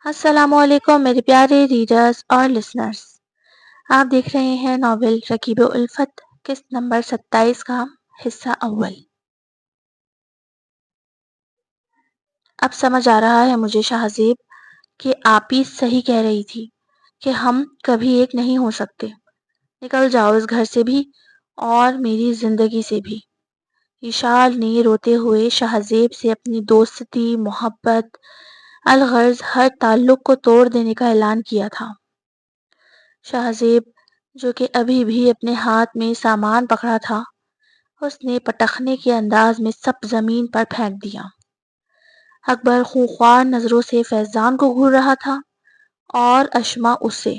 السلام علیکم میرے پیارے ریڈرز اور لسنرز. آپ دیکھ رہے ہیں ناول رکیب الفت قسط نمبر 27 کا حصہ اول. اب سمجھ آ رہا ہے مجھے شاہزیب کہ آپ ہی صحیح کہہ رہی تھی کہ ہم کبھی ایک نہیں ہو سکتے. نکل جاؤ اس گھر سے بھی اور میری زندگی سے بھی. اشال نے روتے ہوئے شاہزیب سے اپنی دوستی، محبت، الغرض ہر تعلق کو توڑ دینے کا اعلان کیا تھا. شاہزیب جو کہ ابھی بھی اپنے ہاتھ میں سامان پکڑا تھا، اس نے پٹخنے کے انداز میں سب زمین پر پھینک دیا. اکبر خونخوار نظروں سے فیضان کو گھور رہا تھا اور اشما اسے.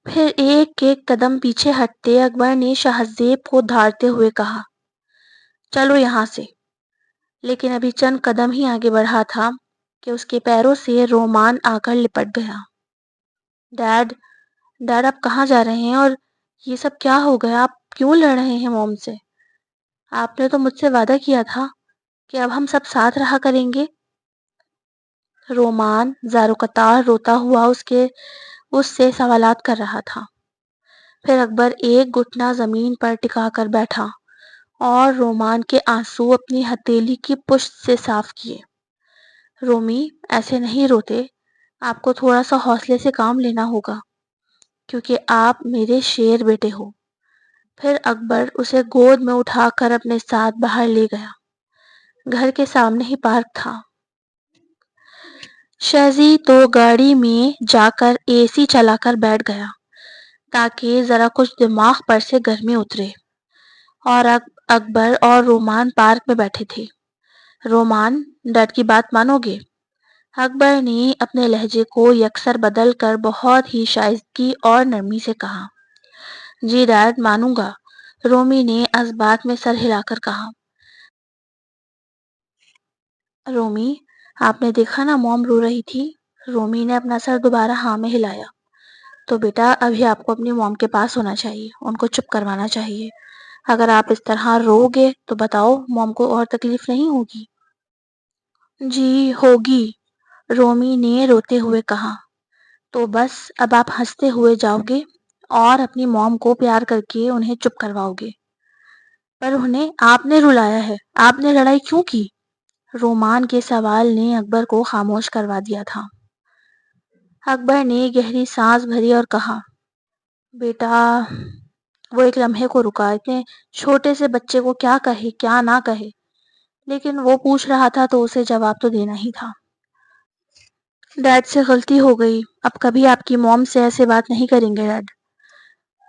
پھر ایک ایک قدم پیچھے ہٹتے اکبر نے شاہزیب کو دھارتے ہوئے کہا، چلو یہاں سے. لیکن ابھی چند قدم ہی آگے بڑھا تھا کہ اس کے پیروں سے رومان آ کر لپٹ گیا. ڈیڈ ڈیڈ آپ کہاں جا رہے ہیں اور یہ سب کیا ہو گیا؟ آپ کیوں لڑ رہے ہیں موم سے؟ آپ نے تو مجھ سے وعدہ کیا تھا کہ اب ہم سب ساتھ رہا کریں گے. رومان زار قطار روتا ہوا اس سے سوالات کر رہا تھا. پھر اکبر ایک گھٹنا زمین پر ٹکا کر بیٹھا اور رومان کے آنسو اپنی ہتھیلی کی پشت سے صاف کیے. رومی ایسے نہیں روتے، آپ کو تھوڑا سا حوصلے سے کام لینا ہوگا کیونکہ آپ میرے شیر بیٹے ہو. پھر اکبر اسے گود میں اٹھا کر اپنے ساتھ باہر لے گیا. گھر کے سامنے ہی پارک تھا. شہزی تو گاڑی میں جا کر اے سی چلا کر بیٹھ گیا تاکہ ذرا کچھ دماغ پر سے گرمی اترے. اور اکبر اور رومان پارک میں بیٹھے تھے. رومان ڈیڈ کی بات مانو گے؟ اکبر نے اپنے لہجے کو یکسر بدل کر بہت ہی شائستگی اور نرمی سے کہا. جی ڈیڈ مانوں گا، رومی نے اس بات میں سر ہلا کر کہا. رومی آپ نے دیکھا نا موم رو رہی تھی. رومی نے اپنا سر دوبارہ ہاں میں ہلایا. تو بیٹا ابھی آپ کو اپنی موم کے پاس ہونا چاہیے، ان کو چپ کروانا چاہیے. اگر آپ اس طرح رو گے تو بتاؤ موم کو اور تکلیف نہیں ہوگی؟ جی ہوگی، رومی نے روتے ہوئے کہا. تو بس اب آپ ہنستے ہوئے جاؤ گے اور اپنی موم کو پیار کر کے انہیں چپ کرواؤ گے. پر انہیں آپ نے رلایا ہے، آپ نے لڑائی کیوں کی؟ رومان کے سوال نے اکبر کو خاموش کروا دیا تھا. اکبر نے گہری سانس بھری اور کہا، بیٹا وہ ایک لمحے کو رکا. اتنے چھوٹے سے بچے کو کیا کہے کیا نہ کہے، لیکن وہ پوچھ رہا تھا تو اسے جواب تو دینا ہی تھا. ڈیڈ سے غلطی ہو گئی، اب کبھی آپ کی موم سے ایسے بات نہیں کریں گے ڈیڈ.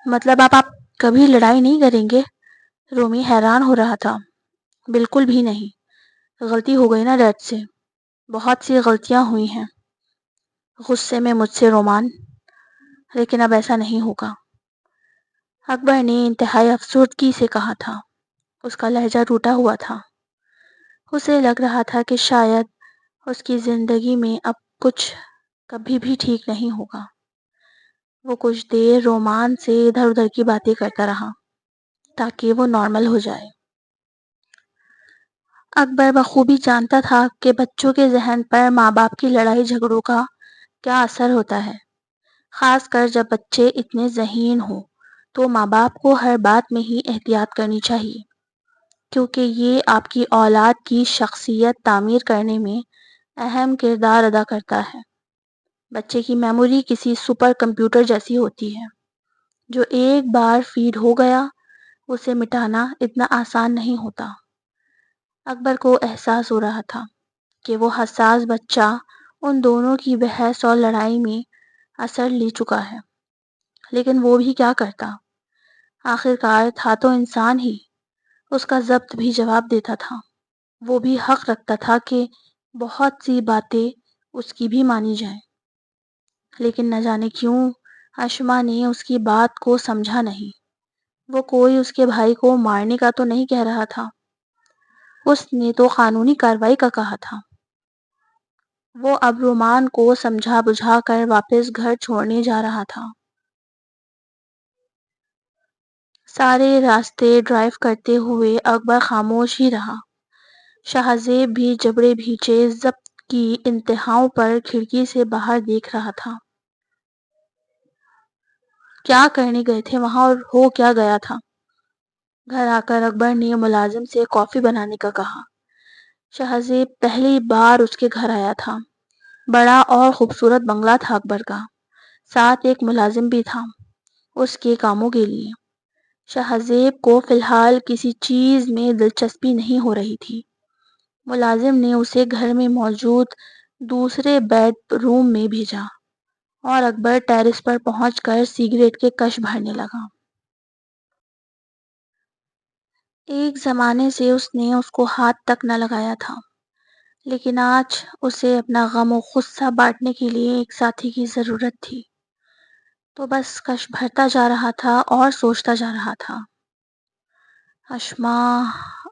مطلب آپ کبھی لڑائی نہیں کریں گے؟ رومی حیران ہو رہا تھا. بالکل بھی نہیں، غلطی ہو گئی نا ڈیڈ سے، بہت سی غلطیاں ہوئی ہیں غصے میں مجھ سے رومان، لیکن اب ایسا نہیں ہوگا. اکبر نے انتہائی افسردگی سے کہا تھا. اس کا لہجہ ٹوٹا ہوا تھا. اسے لگ رہا تھا کہ شاید اس کی زندگی میں اب کچھ کبھی بھی ٹھیک نہیں ہوگا. وہ کچھ دیر رومان سے ادھر ادھر کی باتیں کرتا رہا تاکہ وہ نارمل ہو جائے. اکبر بخوبی جانتا تھا کہ بچوں کے ذہن پر ماں باپ کی لڑائی جھگڑوں کا کیا اثر ہوتا ہے، خاص کر جب بچے اتنے ذہین ہوں. تو ماں باپ کو ہر بات میں ہی احتیاط کرنی چاہیے کیونکہ یہ آپ کی اولاد کی شخصیت تعمیر کرنے میں اہم کردار ادا کرتا ہے. بچے کی میموری کسی سپر کمپیوٹر جیسی ہوتی ہے، جو ایک بار فیڈ ہو گیا اسے مٹانا اتنا آسان نہیں ہوتا. اکبر کو احساس ہو رہا تھا کہ وہ حساس بچہ ان دونوں کی بحث اور لڑائی میں اثر لے چکا ہے، لیکن وہ بھی کیا کرتا؟ آخرکار تھا تو انسان ہی. اس کا ضبط بھی جواب دیتا تھا. وہ بھی حق رکھتا تھا کہ بہت سی باتیں اس کی بھی مانی جائیں. لیکن نہ جانے کیوں اشما نے اس کی بات کو سمجھا نہیں. وہ کوئی اس کے بھائی کو مارنے کا تو نہیں کہہ رہا تھا، اس نے تو قانونی کارروائی کا کہا تھا. وہ اب رومان کو سمجھا بجھا کر واپس گھر چھوڑنے جا رہا تھا. سارے راستے ڈرائیو کرتے ہوئے اکبر خاموش ہی رہا. شاہزیب بھی جبڑے بھیچے ضبط کی انتہاؤں پر کھڑکی سے باہر دیکھ رہا تھا۔ کیا کرنے گئے تھے وہاں اور ہو کیا گیا تھا؟ گھر آ کر اکبر نے ملازم سے کافی بنانے کا کہا۔ شہزیب پہلی بار اس کے گھر آیا تھا۔ بڑا اور خوبصورت بنگلہ تھا اکبر کا، ساتھ ایک ملازم بھی تھا اس کے کاموں کے لیے۔ شہزیب کو فی الحال کسی چیز میں دلچسپی نہیں ہو رہی تھی۔ ملازم نے اسے گھر میں موجود دوسرے بیڈ روم میں بھیجا اور اکبر ٹیرس پر پہنچ کر سگریٹ کے کش بھرنے لگا۔ ایک زمانے سے اس نے اس کو ہاتھ تک نہ لگایا تھا، لیکن آج اسے اپنا غم و غصہ بانٹنے کے لیے ایک ساتھی کی ضرورت تھی، تو بس کش بھرتا جا رہا تھا اور سوچتا جا رہا تھا۔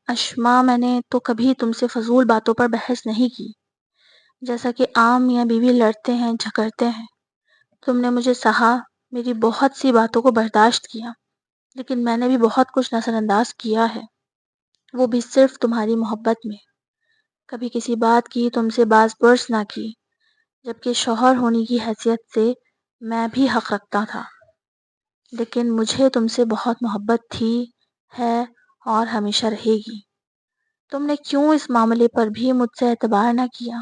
اشما، میں نے تو کبھی تم سے فضول باتوں پر بحث نہیں کی، جیسا کہ عام میاں بیوی لڑتے ہیں جھگڑتے ہیں۔ تم نے مجھے سہا، میری بہت سی باتوں کو برداشت کیا، لیکن میں نے بھی بہت کچھ نظر انداز کیا ہے، وہ بھی صرف تمہاری محبت میں۔ کبھی کسی بات کی تم سے باز پرس نہ کی، جبکہ شوہر ہونے کی حیثیت سے میں بھی حق رکھتا تھا، لیکن مجھے تم سے بہت محبت تھی، ہے اور ہمیشہ رہے گی۔ تم نے کیوں اس معاملے پر بھی مجھ سے اعتبار نہ کیا؟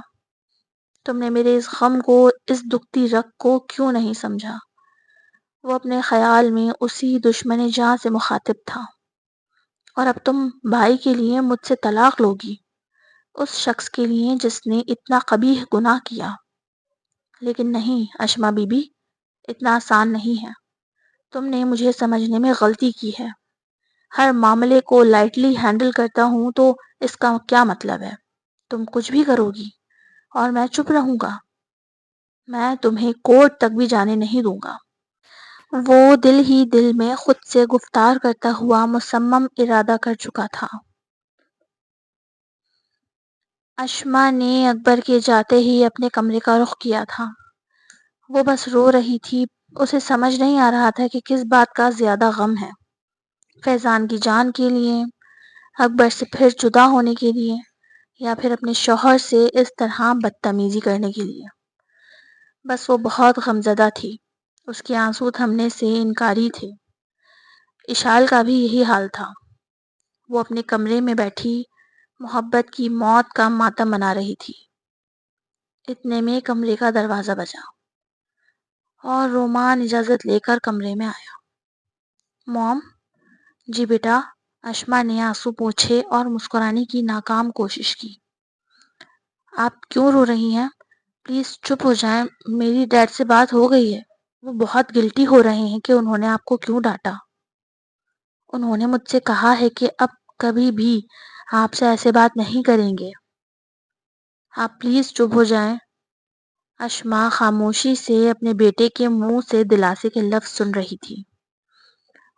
تم نے میرے اس غم کو، اس دکھتی رگ کو کیوں نہیں سمجھا؟ وہ اپنے خیال میں اسی دشمن جاں سے مخاطب تھا، اور اب تم بھائی کے لیے مجھ سے طلاق لوگی، اس شخص کے لیے جس نے اتنا قبیح گناہ کیا۔ لیکن نہیں اشما بی بی، اتنا آسان نہیں ہے۔ تم نے مجھے سمجھنے میں غلطی کی ہے۔ ہر معاملے کو لائٹلی ہینڈل کرتا ہوں تو اس کا کیا مطلب ہے؟ تم کچھ بھی کرو گی اور میں چپ رہوں گا؟ میں تمہیں کورٹ تک بھی جانے نہیں دوں گا۔ وہ دل ہی دل میں خود سے گفتار کرتا ہوا مصمم ارادہ کر چکا تھا۔ اشما نے اکبر کے جاتے ہی اپنے کمرے کا رخ کیا تھا۔ وہ بس رو رہی تھی، اسے سمجھ نہیں آ رہا تھا کہ کس بات کا زیادہ غم ہے، فیضان کی جان کے لیے، اکبر سے پھر جدا ہونے کے لیے، یا پھر اپنے شوہر سے اس طرح بدتمیزی کرنے کے لیے۔ بس وہ بہت غمزدہ تھی، اس کے آنسو تھمنے سے انکاری تھے۔ اشال کا بھی یہی حال تھا۔ وہ اپنے کمرے میں بیٹھی محبت کی موت کا ماتم منا رہی تھی۔ اتنے میں کمرے کا دروازہ بجا اور رومان اجازت لے کر کمرے میں آیا۔ موم؟ جی بیٹا، اشما نے آنسو پوچھے اور مسکرانے کی ناکام کوشش کی۔ آپ کیوں رو رہی ہیں؟ پلیز چپ ہو جائیں، میری ڈیڈ سے بات ہو گئی ہے، وہ بہت گلٹی ہو رہے ہیں کہ انہوں نے آپ کو کیوں ڈانٹا۔ انہوں نے مجھ سے کہا ہے کہ اب کبھی بھی آپ سے ایسے بات نہیں کریں گے۔ آپ پلیز چپ ہو جائیں۔ اشما خاموشی سے اپنے بیٹے کے منہ سے دلاسے کے لفظ سن رہی تھی۔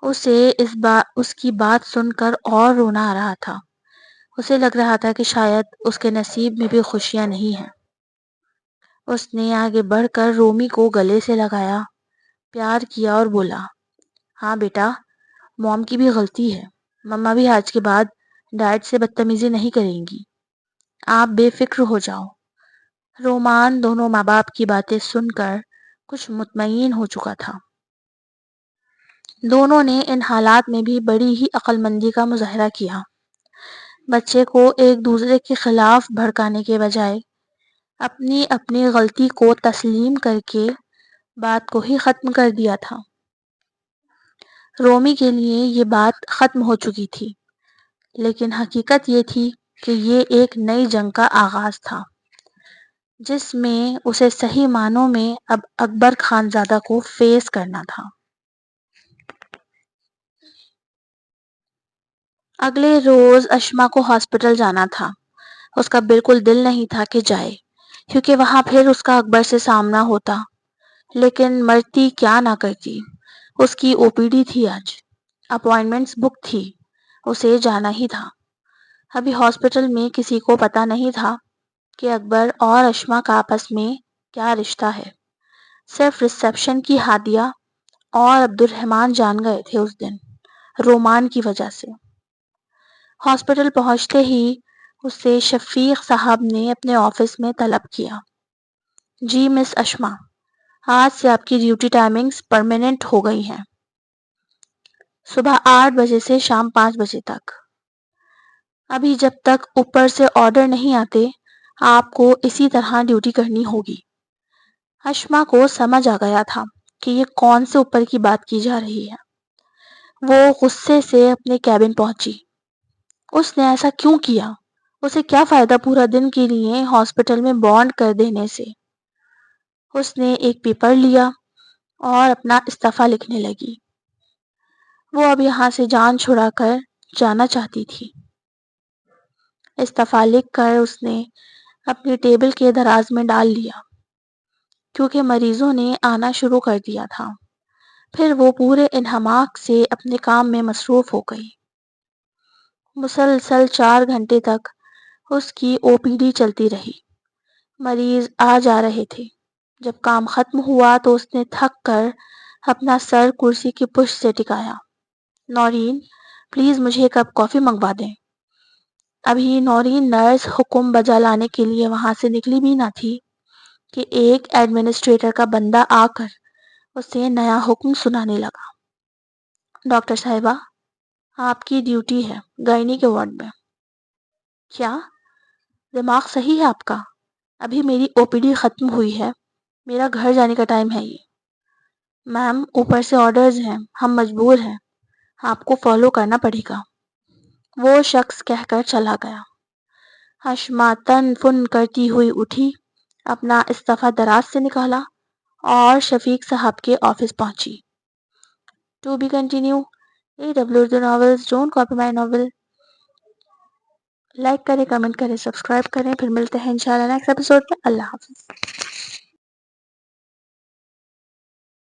اسے اس کی بات سن کر اور رونا آ رہا تھا۔ اسے لگ رہا تھا کہ شاید اس کے نصیب میں بھی خوشیاں نہیں ہیں۔ اس نے آگے بڑھ کر رومی کو گلے سے لگایا، پیار کیا اور بولا، ہاں بیٹا، موم کی بھی غلطی ہے، مما بھی آج کے بعد ڈیڈ سے بدتمیزی نہیں کریں گی، آپ بے فکر ہو جاؤ۔ رومان دونوں ماں باپ کی باتیں سن کر کچھ مطمئن ہو چکا تھا۔ دونوں نے ان حالات میں بھی بڑی ہی عقل مندی کا مظاہرہ کیا۔ بچے کو ایک دوسرے کے خلاف بھڑکانے کے بجائے اپنی اپنی غلطی کو تسلیم کر کے بات کو ہی ختم کر دیا تھا۔ رومی کے لیے یہ بات ختم ہو چکی تھی، لیکن حقیقت یہ تھی کہ یہ ایک نئی جنگ کا آغاز تھا، جس میں اسے صحیح معنوں میں اب اکبر خانزادہ کو فیس کرنا تھا۔ اگلے روز اشما کو ہاسپٹل جانا تھا۔ اس کا بالکل دل نہیں تھا کہ جائے، کیونکہ وہاں پھر اس کا اکبر سے سامنا ہوتا، لیکن مرتی کیا نہ کرتی، اس کی او پی ڈی تھی آج، اپوائنٹمنٹس بک تھی، اسے جانا ہی تھا۔ ابھی ہاسپٹل میں کسی کو پتا نہیں تھا کہ اکبر اور اشما کا آپس میں کیا رشتہ ہے، صرف ریسیپشن کی ہادیہ اور عبد الرحمن جان گئے تھے اس دن، رومان کی وجہ سے۔ ہاسپٹل پہنچتے ہی اسے شفیق صاحب نے اپنے آفس میں طلب کیا۔ جی مس اشما، آج سے آپ کی ڈیوٹی ٹائمنگز پرماننٹ ہو گئی ہیں، صبح 8 بجے سے شام 5 بجے تک۔ ابھی جب تک اوپر سے آرڈر نہیں آتے آپ کو اسی طرح ڈیوٹی کرنی ہوگی۔ اشما کو سمجھ آ گیا تھا کہ یہ کون سے اوپر کی بات کی جا رہی ہے۔ وہ غصے سے اپنے کیبن پہنچی۔ اس نے ایسا کیوں کیا؟ اسے کیا فائدہ پورا دن کے لیے ہاسپٹل میں بانڈ کر دینے سے؟ اس نے ایک پیپر لیا اور اپنا استعفیٰ لکھنے لگی۔ وہ اب یہاں سے جان چھڑا کر جانا چاہتی تھی۔ استعفیٰ لکھ کر اس نے اپنی ٹیبل کے دراز میں ڈال لیا، کیونکہ مریضوں نے آنا شروع کر دیا تھا۔ پھر وہ پورے انہماک سے اپنے کام میں مصروف ہو گئی۔ مسلسل 4 گھنٹے تک اس کی او پی ڈی چلتی رہی۔ مریض آ جا رہے تھے۔ جب کام ختم ہوا تو اس نے تھک کر اپنا سر کرسی کی پشت سے ٹکایا۔ نورین، پلیز مجھے ایک کپ کافی منگوا دیں۔ ابھی نورین نرس حکم بجا لانے کے لیے وہاں سے نکلی بھی نہ تھی کہ ایک ایڈمنسٹریٹر کا بندہ آ کر اسے نیا حکم سنانے لگا۔ ڈاکٹر صاحبہ، آپ کی ڈیوٹی ہے گائنی کے وارڈ میں۔ کیا؟ دماغ صحیح ہے آپ کا؟ ابھی میری او پی ڈی ختم ہوئی ہے، میرا گھر جانے کا ٹائم ہے یہ۔ میم، اوپر سے آرڈرز ہیں، ہم مجبور ہیں، آپ کو فالو کرنا پڑے گا، وہ شخص کہہ کر چلا گیا۔ اشما تن فن کرتی ہوئی اٹھی، اپنا استعفیٰ دراز سے نکالا اور شفیق صاحب کے آفس پہنچی۔ To be continue. AW novels, don't copy my novel. Like کریں، کمنٹ کریں، سبسکرائب کریں، پھر ملتے ہیں انشاءاللہ نیکسٹ ایپیسوڈ میں۔ اللہ حافظ۔